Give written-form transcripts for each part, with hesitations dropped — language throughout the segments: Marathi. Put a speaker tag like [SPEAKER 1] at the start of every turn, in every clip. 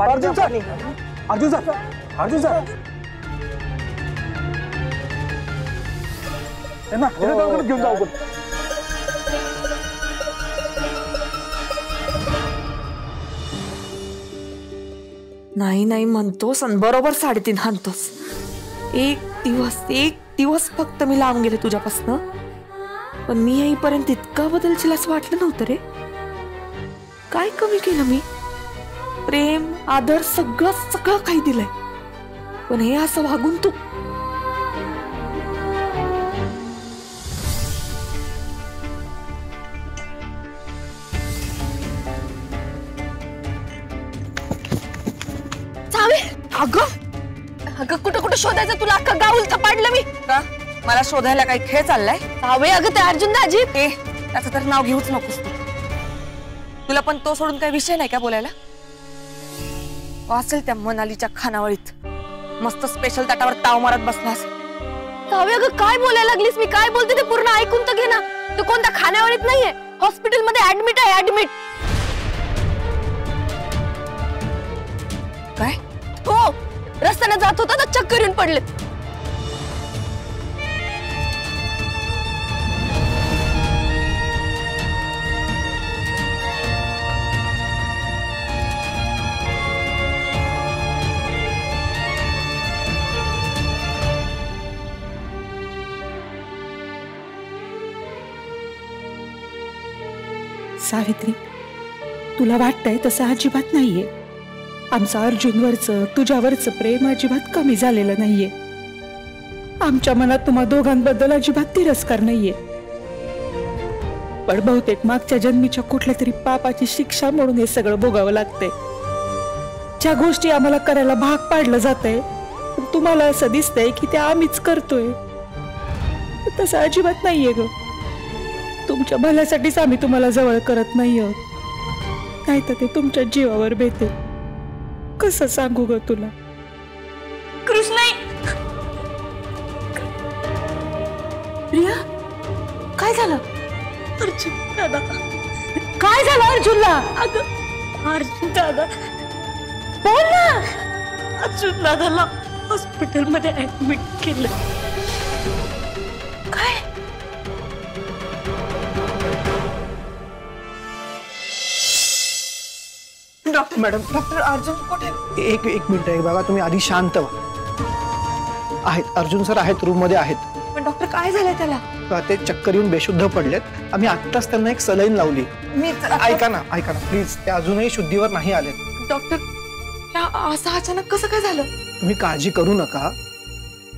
[SPEAKER 1] Arjun sir, Arjun sir, Arjun sir, त्यांना घेऊन जाऊ आपण.
[SPEAKER 2] नाही नाही म्हणतोस आणि बरोबर 3.5 हाणतोस. एक दिवस फक्त मी लांब गेले तुझ्यापासनं, पण मी येईपर्यंत इतका बदलशील असं वाटलं नव्हतं रे. काय कमी केलं मी? प्रेम, आदर सगळं काही दिलंय, पण हे असं वागून तू.
[SPEAKER 3] अगं कुठं कुठं शोधायचं तुला? अख्खा गाव उलथं पाडलं मी.
[SPEAKER 2] का मला शोधायला काही खेळ चाललाय?
[SPEAKER 3] जावे अगं ते अर्जुन दाजी.
[SPEAKER 2] त्याचं तर नाव घेऊच नकोस तू. तुला पण तो सोडून काही विषय नाही का बोलायला? वाचेल त्या मनालीच्या खानावळीत मस्त स्पेशल ताटावर ताव मारत बसलास.
[SPEAKER 3] जावे अगं काय बोलायला लागलीस? मी काय बोलते ते पूर्ण ऐकून तर घे ना. तू कोणत्या खानावळीत नाहीये, हॉस्पिटलमध्ये ऍडमिट आहे. ऍडमिट
[SPEAKER 2] काय?
[SPEAKER 3] हो, रस्त्याने जात होता तर चक्कर येऊन पडले.
[SPEAKER 4] सावित्री, तुला वाटतंय तसं अजिबात नाहीये. आमचं अर्जुनवरचं तुझ्यावरचं प्रेम अजिबात कमी झालेलं नाहीये. आमच्या मनात तुम्हा दोघांबद्दल अजिबात तिरस्कार नाहीये. पण बहुतेक मागच्या जन्मीच्या कुठल्या तरी पापाची शिक्षा म्हणून हे सगळं भोगावं लागतंय. ज्या गोष्टी आम्हाला करायला भाग पाडलं जातंय, पण तुम्हाला असं दिसतंय की ते आम्हीच करतोय. तसं अजिबात नाहीये ग. तुमच्या भल्यासाठीच आम्ही तुम्हाला जवळ करत नाही आहोत, नाही तर ते तुमच्या जीवावर बेते. कसं सांगू ग तुला?
[SPEAKER 3] कृष्णाई,
[SPEAKER 4] प्रिया, काय झालं?
[SPEAKER 3] अर्जुन दादा,
[SPEAKER 4] काय झालं अर्जुनला?
[SPEAKER 3] अगं अर्जुन दादा, बोल ना. अर्जुन दादाला हॉस्पिटलमध्ये ऍडमिट केलं.
[SPEAKER 4] काय?
[SPEAKER 1] डॉक्टर मॅडम,
[SPEAKER 2] डॉक्टर अर्जुन कुठे?
[SPEAKER 1] एक मिनिट आहे बघा, तुम्ही आधी शांत व्हा. आहेत अर्जुन सर, आहेत रूम मध्ये आहेत.
[SPEAKER 2] पण डॉक्टर काय झालंय त्याला?
[SPEAKER 1] ते चक्कर येऊन बेशुद्ध पडलेत. आम्ही आत्ताच त्यांना एक सलाईन लावली. ऐका ना प्लीज, ते अजूनही शुद्धीवर नाही आलेत.
[SPEAKER 2] डॉक्टर असं अचानक कसं काय झालं?
[SPEAKER 1] तुम्ही काळजी करू नका.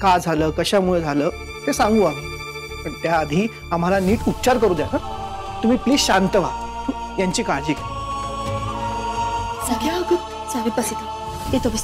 [SPEAKER 1] का झालं, कशामुळे झालं ते सांगू आम्ही, पण त्याआधी आम्हाला नीट उपचार करू द्या. तुम्ही प्लीज शांत व्हा, यांची काळजी घ्या.
[SPEAKER 3] सावी बस इथं, येतो बस.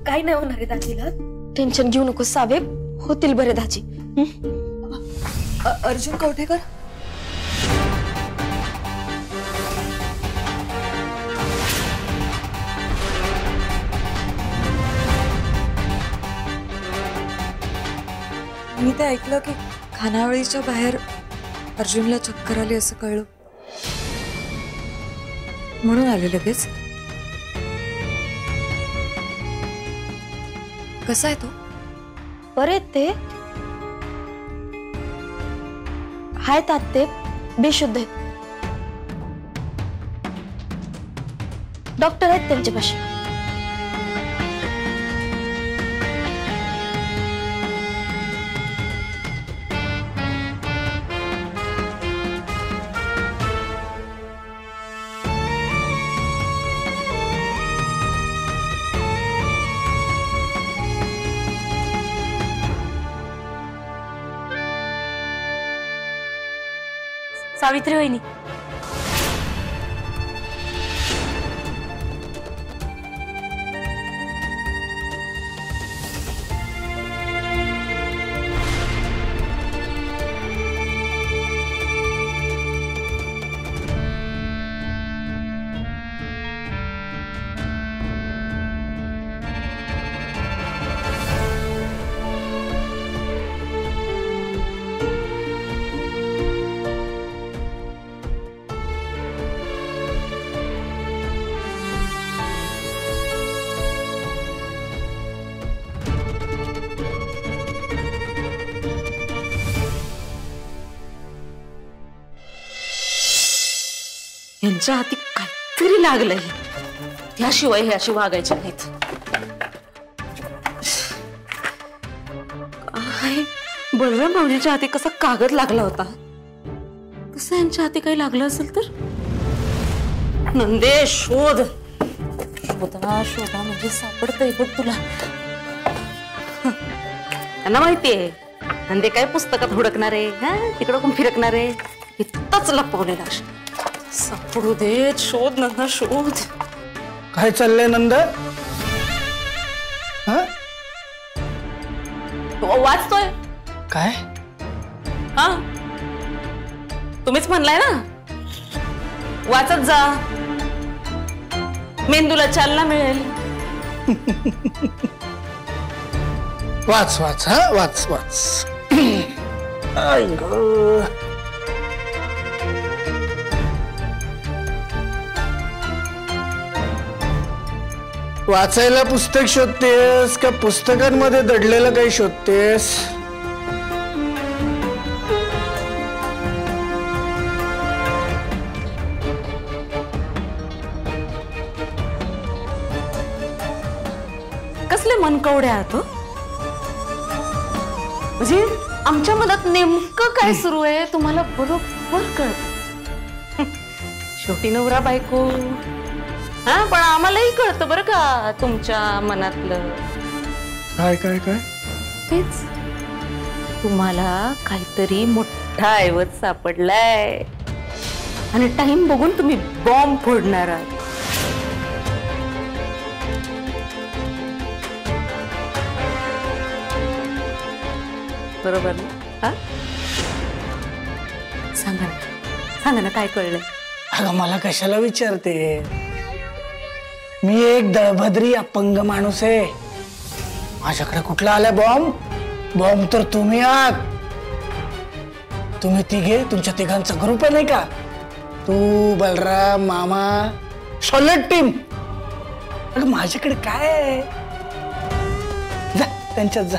[SPEAKER 3] काय नाही होणार आहे दाजीला, टेन्शन घेऊ नको सावे, होतील बरे दाजी.
[SPEAKER 2] अर्जुन कवठेकर, मी ते ऐकलं की खानावळीच्या बाहेर अर्जुनला चक्कर आली असं कळलं, म्हणून आले लगेच. कसा आहे तो?
[SPEAKER 3] बरे ते आहेत आत्ते, बेशुद्ध आहेत. डॉक्टर आहेत त्यांच्यापाशी. सावित्री वहिनी,
[SPEAKER 2] यांच्या हाती काहीतरी लागलंय, त्याशिवाय हे अशी वागायचे नाहीत. काय बलराम भाऊजीच्या हाती कसा कागद लागला होता, तसं यांच्या हाती काही लागलं असेल तर. नंदे शोध, शोधा शोधा म्हणजे सापडतंय बघ तुला. त्यांना माहितीये नंदे काय पुस्तकात हुडकणार आहे, तिकडं कोण फिरकणार आहे, इतकंच लपवलेला सापडू देत. शोध नंदा शोध.
[SPEAKER 1] काय चाललंय नंद?
[SPEAKER 2] वाचतोय
[SPEAKER 1] काय?
[SPEAKER 2] हा तुम्हीच म्हणलाय ना, वाचत जा, मेंदूला चालना मिळेल.
[SPEAKER 1] वाच वाच, हा वाच वाच. आई गं. वाचायला पुस्तक शोधतेस का पुस्तकांमध्ये दडलेलं काही शोधतेस?
[SPEAKER 2] कसले मनकवडे आहात म्हणजे आमच्या मनात नेमकं काय सुरू आहे तुम्हाला बरोबर कळत. शेवटी नवरा बायको, हा पण आम्हालाही कळतं बरं का तुमच्या मनातलं.
[SPEAKER 1] काय काय काय?
[SPEAKER 2] तेच तुम्हाला काहीतरी मोठा ऐवज सापडलाय आणि टाइम बघून तुम्ही बॉम्ब फोडणार आहात. बरोबर ना? सांगा ना काय कळलं?
[SPEAKER 1] अगं मला कशाला विचारते, मी एक दळभद्री अपंग माणूस आहे. माझ्याकडे कुठला आलाय बॉम्ब? बॉम्ब तर तुम्ही आहात. तुम्ही तिघे, तुमच्या तिघांचा ग्रुप आहे नाही का, तू बलराम मामा, सॉलिड टीम. अगं माझ्याकडे काय आहे? जा त्यांच्यात जा.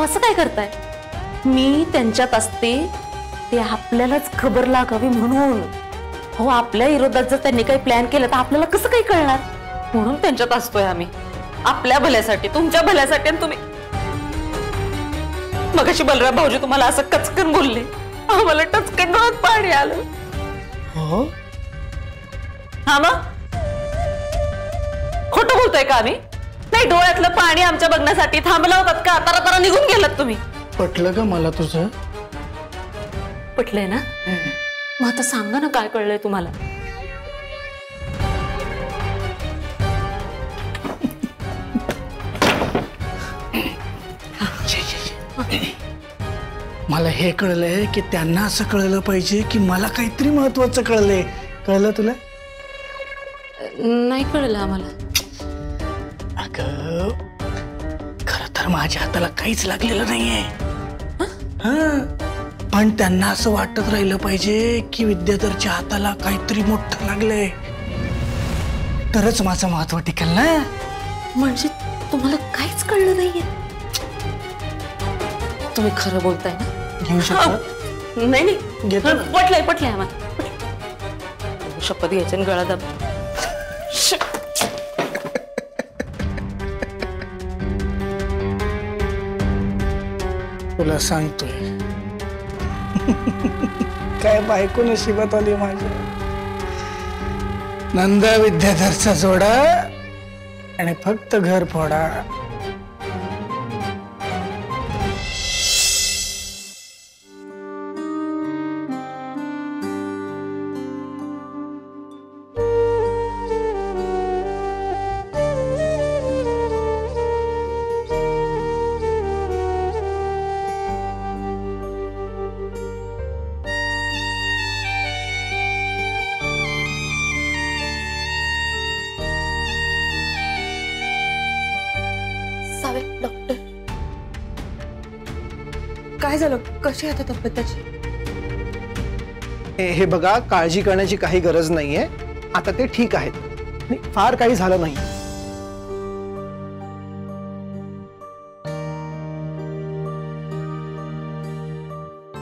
[SPEAKER 2] असं काय करताय? मी त्यांच्यात असते ते आपल्यालाच खबर लागावी म्हणून. हो आपल्या विरोधात जर त्यांनी काही प्लॅन केलं तर आपल्याला कसं काही कळणार, म्हणून त्यांच्यात असतोय आम्ही, आपल्या भल्यासाठी, तुमच्या भल्यासाठी. आणि तुम्ही मगाशी बलराम भाऊजी तुम्हाला असं कचकन बोलले, आम्हाला टचकन डोळ्यात पाणी आलं.
[SPEAKER 1] हो
[SPEAKER 2] हा मग खोटं बोलतोय का आम्ही? नाही, डोळ्यातलं पाणी आमच्या बघण्यासाठी थांबला होतात का? तारा निघून गेलात तुम्ही.
[SPEAKER 1] पटलं का मला तुझं?
[SPEAKER 2] पटलंय ना? मग आता सांगा ना काय कळलंय तुम्हाला?
[SPEAKER 1] मला हे कळलंय की त्यांना असं कळलं पाहिजे की मला काहीतरी महत्वाचं कळलंय. कळलं तुला?
[SPEAKER 2] नाही कळलं आम्हाला.
[SPEAKER 1] अगं खरं तर माझ्या हाताला काहीच लागलेलं नाहीये, पण त्यांना असं वाटत राहिलं पाहिजे की विद्याधरच्या हाताला काहीतरी मोठं लागलंय, तरच माझं महत्व टिकेल ना.
[SPEAKER 2] म्हणजे तुम्हाला काहीच कळलं नाहीये? तुम्ही खरं बोलताय ना?
[SPEAKER 1] घेऊ शकतो?
[SPEAKER 2] नाही
[SPEAKER 1] घेतो.
[SPEAKER 2] पटलंय आम्हाला. शपथ घ्यायची गळा दाब.
[SPEAKER 1] तुला सांगतोय काय बायको नशिबात आली माझ्या. नंदा विद्याधरचा जोडा आणि फक्त घर फोडा.
[SPEAKER 3] डॉक्टर
[SPEAKER 2] काय झालं? कशी आता तब्येत त्याची?
[SPEAKER 1] हे बघा, काळजी करण्याची काही गरज नाहीये. आता ते ठीक आहेत, फार काही झालं नाही.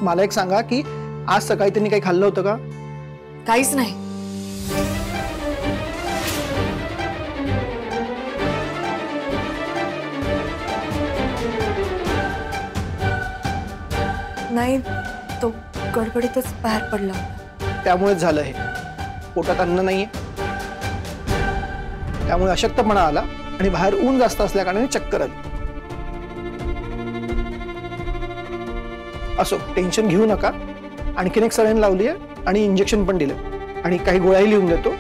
[SPEAKER 1] मला एक सांगा की आज सकाळी त्यांनी काही खाल्लं होतं का?
[SPEAKER 2] काहीच नाही. नाही, तो गडबडीतच बाहेर पडला.
[SPEAKER 1] त्यामुळेच झालं हे. पोटात अन्न नाहीये, त्यामुळे अशक्तपणा आला आणि बाहेर ऊन जास्त असल्या कारणाने चक्कर आली. असो, टेन्शन घेऊ नका. आणखीन एक सलाईन लावली आहे आणि इंजेक्शन पण दिलं आणि काही गोळ्याही लिहून देतो.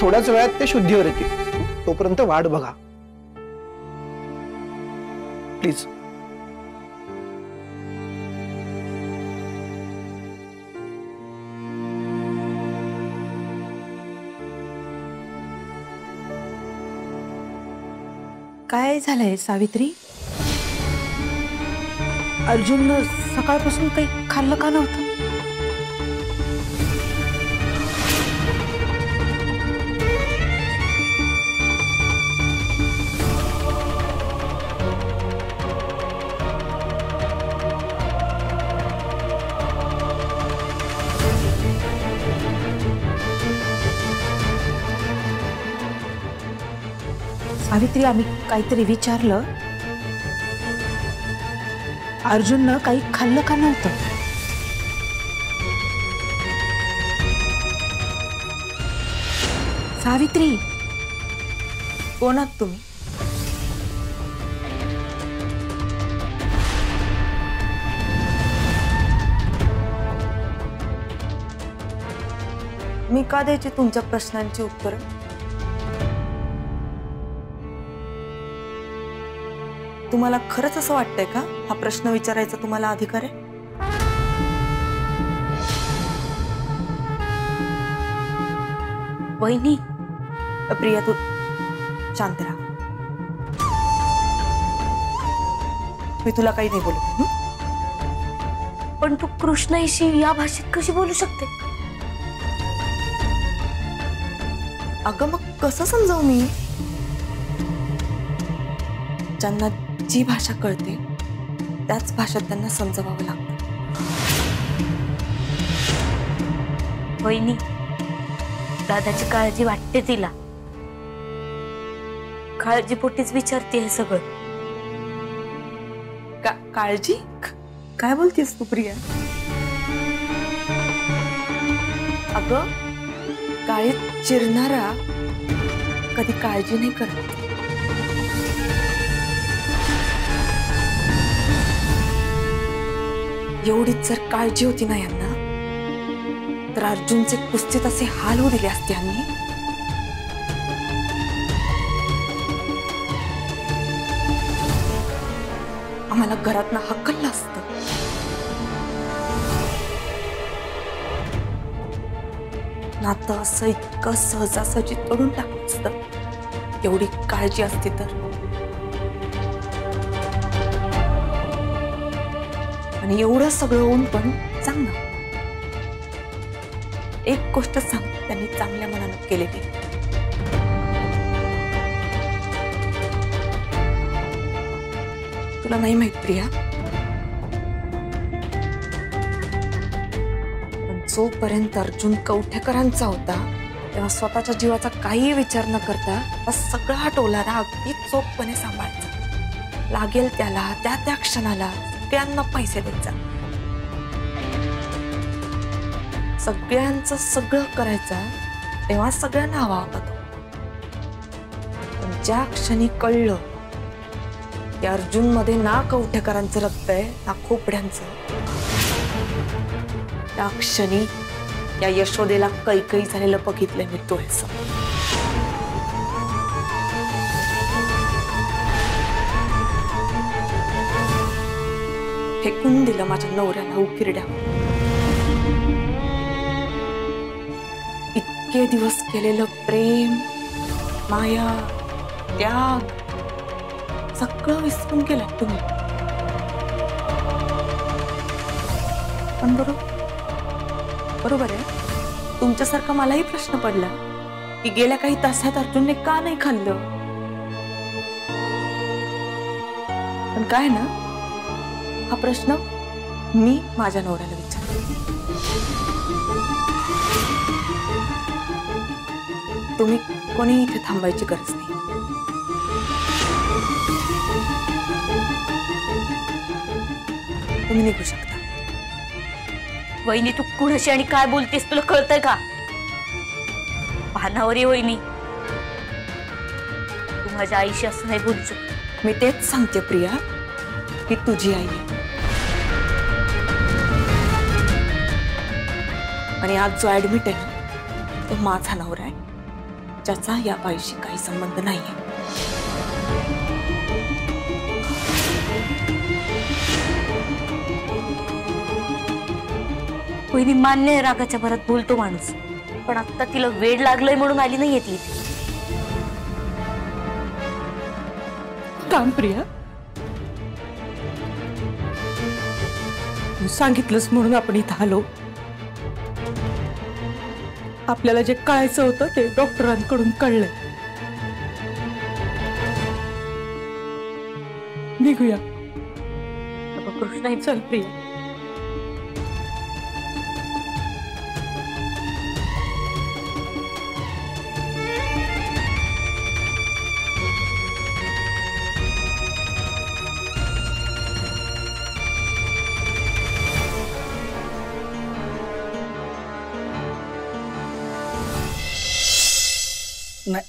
[SPEAKER 1] थोड्याच वेळात ते शुद्धीवर येतील. तोपर्यंत वाट बघा प्लीज.
[SPEAKER 4] काय झालंय सावित्री? अर्जुन सकाळपासून काही खाल्लं का नव्हतं? सावित्री, आम्ही काहीतरी विचारलं. अर्जुननं काही खाल्लं का नव्हतं? सावित्री,
[SPEAKER 2] कोण आहात तुम्ही? मी का द्यायची तुमच्या प्रश्नांची उत्तरं? तुम्हाला खरंच असं वाटतंय का हा प्रश्न विचारायचा तुम्हाला अधिकार आहे?
[SPEAKER 3] वहिनी,
[SPEAKER 2] प्रिया, तू शांत राहा. मी तुला काही नाही बोलत.
[SPEAKER 3] पण तू कृष्णाईशी या भाषेत कशी बोलू शकते?
[SPEAKER 2] अगं, मग कसं समजावू मी? ज्यांना जी भाषा कळते त्याच भाषेत त्यांना समजवावं लागतं.
[SPEAKER 3] वहिनी, दादाची काळजी वाटते तिला. काळजीपोटीच विचारते हे सगळं.
[SPEAKER 2] काळजी? काय बोलतेस तू प्रिया? अगं, काळीत चिरणारा कधी काळजी नाही करत. एवढीच जर काळजी होती ना यांना, तर अर्जुनचे कुस्तीत असे हाल होऊ दिले असते यांनी. आम्हाला घरातनं हकललं असतं. नातं असं इतकं सहजासहजी तोडून टाकलं असतं, एवढी काळजी असती तर. आणि एवढं सगळं होऊन पण सांग ना, एक गोष्ट सांग, त्यांनी चांगल्या मनानं केलेली. तुला नाही माहित प्रिया, पण जोपर्यंत अर्जुन कवठेकरांचा होता तेव्हा स्वतःच्या जीवाचा काही विचार न करता बस सगळा टोलारा अगदी चोखपणे सांभाळायचा. लागेल त्याला त्या त्या क्षणाला सगळ्यांना पैसे द्यायचा, सगळ्यांचं सगळं करायचा. तेव्हा सगळ्यांना हवा होता तो. पण ज्या क्षणी कळलं की अर्जुन मध्ये ना कवठेकरांचं रक्त आहे ना खोपड्यांचं, त्या क्षणी या यशोदेला कैकई झालेलं बघितलंय मी डोळ्यासमोर. फेकून दिलं माझ्या नवऱ्याला उकिरड्या. इतके दिवस केलेलं प्रेम, माया, त्याग सगळं विसरून गेलं तुम्ही. पण बरोबर आहे, तुमच्यासारखा मलाही प्रश्न पडला की गेल्या काही तासात अर्जुनने का नाही खाल्लं. पण काय ना, हा प्रश्न मी माझ्या नवऱ्याला विचारला. तुम्ही कोणी इथे थांबायची गरज नाही. तुम्ही निघू शकता.
[SPEAKER 3] वहिनी तू कुणाशी आणि काय बोलतेस तुला कळतंय का? भानावर ये वहिनी. तू माझ्या आईशी असं नाही बोलू शकत.
[SPEAKER 2] मी तेच सांगते प्रिया की तुझी आई आहे. आणि आज जो ऍडमिट आहे ना तो माझा नवरा आहे, ज्याचा या बाईशी काही संबंध नाहीये.
[SPEAKER 3] वहिनी मान्य आहे रागाच्या भरात बोलतो माणूस, पण आता तिला वेड लागलंय म्हणून आली नाही येते.
[SPEAKER 4] काम प्रिया, तू सांगितलंस म्हणून आपण इथं आलो. आपल्याला जे कळायचं होतं ते डॉक्टरांकडून कळलंय. निघूया.
[SPEAKER 3] कृष्णा
[SPEAKER 4] चल प्रिया.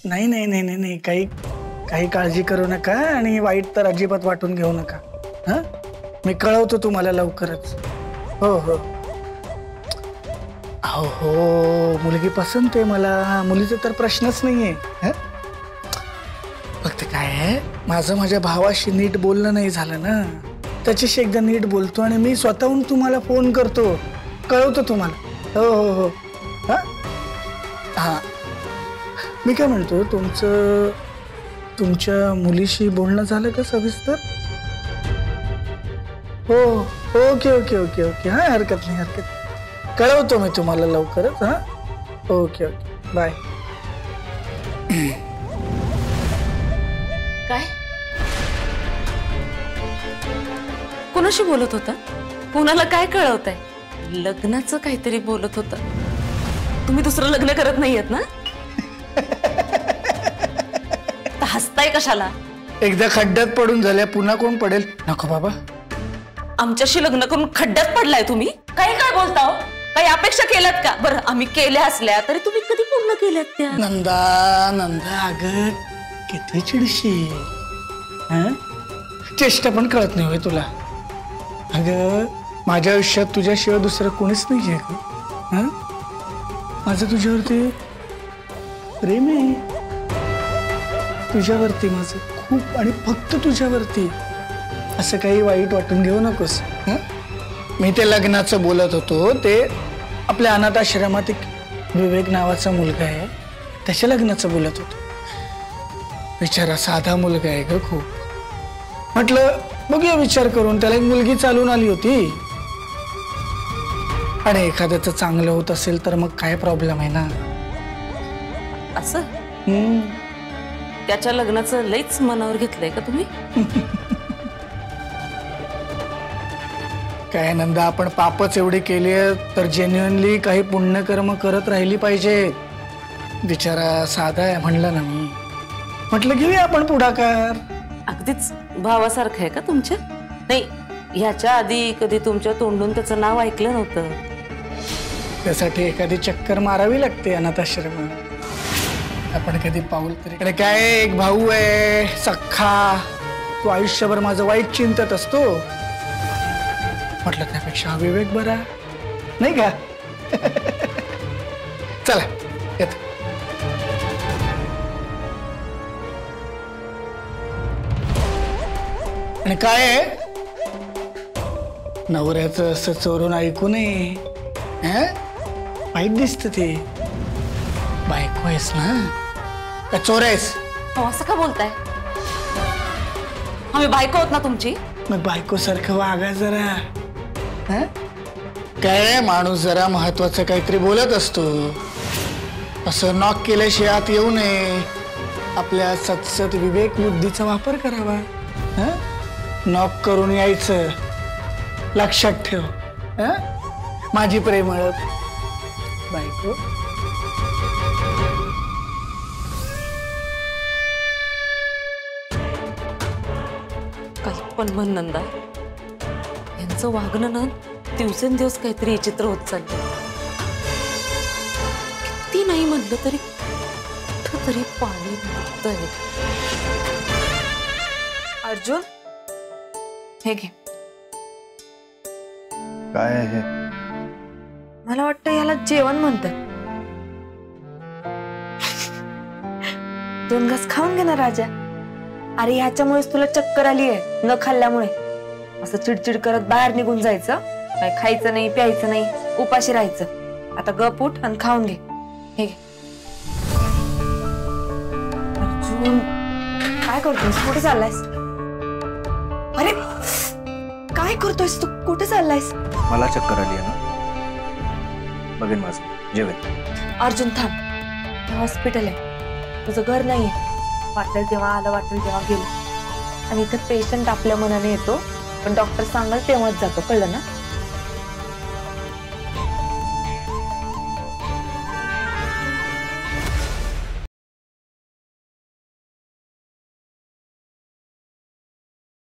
[SPEAKER 5] नाही नाही नाही नाही नाही काही काही काळजी करू नका आणि वाईट तर अजिबात वाटून घेऊ नका. हां, मी कळवतो तुम्हाला लवकरच. हो हो हो हो, मुलगी पसंत आहे मला. मुलीचा तर प्रश्नच नाही आहे. फक्त काय आहे, माझ्या भावाशी नीट बोलणं नाही झालं ना. त्याच्याशी एकदा नीट बोलतो आणि मी स्वतःहून तुम्हाला फोन करतो, कळवतो तुम्हाला. हो हो हो. हां हां, मी काय म्हणतो, तुमच्या मुलीशी बोलणं झालं का सविस्तर? हो, ओके ओके ओके ओके. हां, हरकत नाही हरकत नाही. कळवतो मी तुम्हाला लवकरच. हां, ओके ओके, बाय.
[SPEAKER 2] काय कोणाशी बोलत होता? कोणाला काय कळवताय? लग्नाचं काहीतरी बोलत होता. तुम्ही दुसरं लग्न करत नाहीयेत ना? हसताय कशाला?
[SPEAKER 5] एकदा खड्ड्यात पडून झाल्या पुन्हा कोण पडेल? नको बाबा.
[SPEAKER 2] आमच्याशी लग्न करून खड्ड्यात पडलाय तुम्ही? काही काय बोलता हो? काही अपेक्षा केल्यात का? बरं, आम्ही केल्या असल्या तरी तुम्ही कधी पूर्ण केल्यात त्या?
[SPEAKER 5] नंदा नंदा, अगं किती चिडशी. चेष्टा पण कळत नाही होय तुला? अगं माझ्या आयुष्यात तुझ्याशिवाय दुसरं कोणीच नाही आहे. माझं तुझ्यावरती प्रेम आहे. तुझ्यावरती माझं खूप, आणि फक्त तुझ्यावरती. असं काही वाईट वाटून घेऊ नकोस. मी ते लग्नाचं बोलत होतो, ते आपल्या अनाथ आश्रमात एक विवेक नावाचा मुलगा आहे, त्याच्या लग्नाचं बोलत होतो. बिचारा साधा मुलगा आहे ग खूप. म्हटलं बघूया विचार करून. त्याला एक मुलगी चालून आली होती, आणि एखाद्याचं चांगलं होत असेल तर मग काय प्रॉब्लेम आहे ना.
[SPEAKER 2] असं त्याच्या लग्नाचं लईच मनावर घेतलंय का तुम्ही?
[SPEAKER 5] काय नंदा, आपण पापच एवढे केले तर जेन्युअनली काही पुण्यकर्म करत राहिली पाहिजे. बिचारा साधा आहे म्हणलं ना मी. म्हटलं घेऊया आपण पुढाकार.
[SPEAKER 2] अगदीच भावासारखं आहे का तुमच्या? नाही, ह्याच्या आधी कधी तुमच्या तोंडून त्याचं नाव ऐकलं नव्हतं.
[SPEAKER 5] त्यासाठी एखादी चक्कर मारावी लागते अनाथाश्रमात. आपण कधी पाऊल तरी. काय, एक भाऊ आहे सख्खा, तो आयुष्यभर माझं वाईट चिंतत असतो. म्हटलं त्यापेक्षा विवेक बरा नाही का? चला येत. आणि काय आहे, नवऱ्याचं असं चोरून ऐकू नये. वाईट दिसत ते. बायको आहेस ना, का चोर आहेस?
[SPEAKER 2] असं का बोलताय? आम्ही बायको होत ना तुमची.
[SPEAKER 5] मग बायको सारखं वागा जरा. काय, माणूस जरा महत्वाचं काहीतरी बोलत असतो, असं नॉक केल्याशिवाय आत येऊ नये. आपल्या सतसत विवेक बुद्धीचा वापर करावा. नॉक करून यायचं, लक्षात ठेव. माझी प्रेमळ बायको.
[SPEAKER 2] काही पण म्हण नंदा, यांचं वागणं ना दिवसेंदिवस काहीतरी विचित्र होत चाललं. किती नाही म्हणलं तरी कुठं तरी पाणी निघतंय. अर्जुन, हे घे.
[SPEAKER 6] काय आहे?
[SPEAKER 2] मला वाटतं याला जेवण म्हणतात. 2 घास खाऊन घे ना राजा. अरे ह्याच्यामुळेच तुला चक्कर आली आहे, न खाल्ल्यामुळे. असं चिडचिड करत बाहेर निघून जायचं, काय खायचं नाही, प्यायचं नाही, उपाशी राहायचं. आता गप उठ आणि खाऊन घे. हे घे. अर्जुन, काय करतोयस? कुठे चाललायस? अरे काय करतोयस तू? कुठे चाललायस?
[SPEAKER 6] मला चक्कर आली आहे ना, बघेन माझं जेवेन.
[SPEAKER 2] अर्जुन थांब, हे हॉस्पिटल आहे, तुझं घर नाहीये. वाटेल तेव्हा आलं, वाटेल तेव्हा गेलं. आणि इथे पेशंट आपल्या मनाने येतो, पण डॉक्टर सांगाल तेव्हाच जातो, कळलं ना?